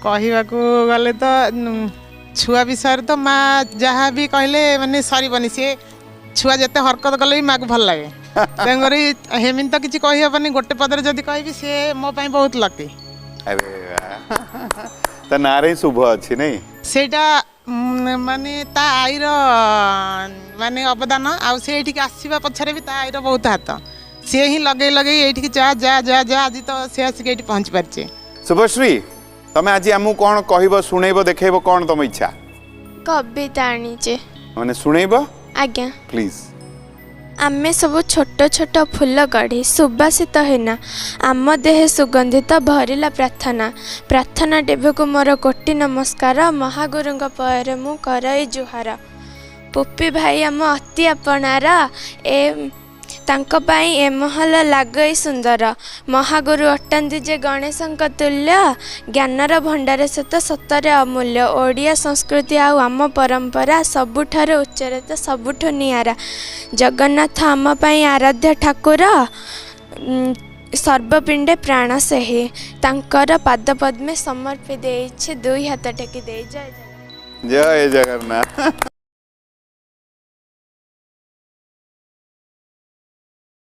कहवाकू गले तो छुआ विषय तो माँ जहाँ भी कहले माने सरबनी सी छुआ जिते हरकत कले भी माँ को भल लगे तेणुकरी हेमिन तो किसी कहीहबनी गोटे पदर जदि कहबी सी मो बहुत लकी। ता नारे शुभ अच्छी नहीं सेटा माने ता आईर माने अवदान आउ से एठी आसीबा पछरे भी ता आईर बहुत हाथ से ही लगे लगे एठी जा जा जा जा आज तो से आसिक एठी पहुंच परचे। शुभश्री तमे आज आमु कोन कहबो सुनेबो देखेबो कोन तम इच्छा कविता आनीचे माने सुनेबो आज्ञा प्लीज। आमे सब छोट छोट फूल गढ़ी सुबासित होना आम देह सुगंधित भरिला प्रार्थना प्रार्थना डेभको मोर कोटि नमस्कार महागुरुंग पୟରେ मु करई जुहार पुप्पी भाई आम अति आपणार ए तांको पाई ए महल लागई सुंदर महागुरु अटंती जे गणेशंक तुल्य ज्ञानर भंडार सत सतरे अमूल्य ओडिया संस्कृति आउ आम परंपरा सबुठार उच्चरित सबुठु नियारा जगन्नाथ आम पाई आराध्य ठाकुर सर्वपिंडे प्राण सेहि तांकर पाद पद्मे समर्पि देइछि दुई हाथ टेकी दे जय जगन्नाथ।